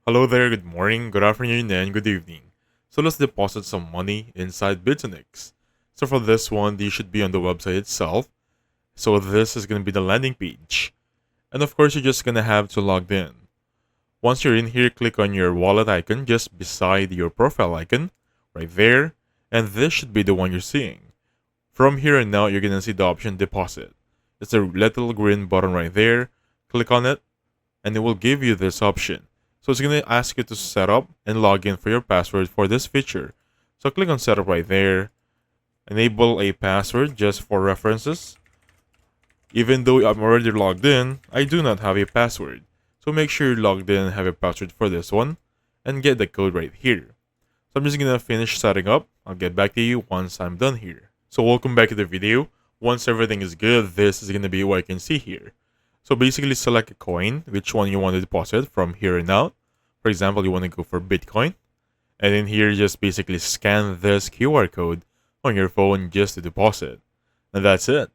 Hello there, good morning, good afternoon, and good evening. So let's deposit some money inside Bitunix. So for this one, you should be on the website itself. So this is going to be the landing page. And of course, you're just going to have to log in. Once you're in here, click on your wallet icon just beside your profile icon, right there. And this should be the one you're seeing. From here and out, you're going to see the option deposit. It's a little green button right there. Click on it, and it will give you this option. So it's going to ask you to set up and log in for your password for this feature. So click on setup right there. Enable a password just for references. Even though I'm already logged in, I do not have a password. So make sure you're logged in and have a password for this one and get the code right here. So I'm just going to finish setting up. I'll get back to you once I'm done here. So welcome back to the video. Once everything is good, this is going to be what you can see here. So basically select a coin, which one you want to deposit from here and out. For example, you want to go for Bitcoin. And in here, just basically scan this QR code on your phone just to deposit. And that's it.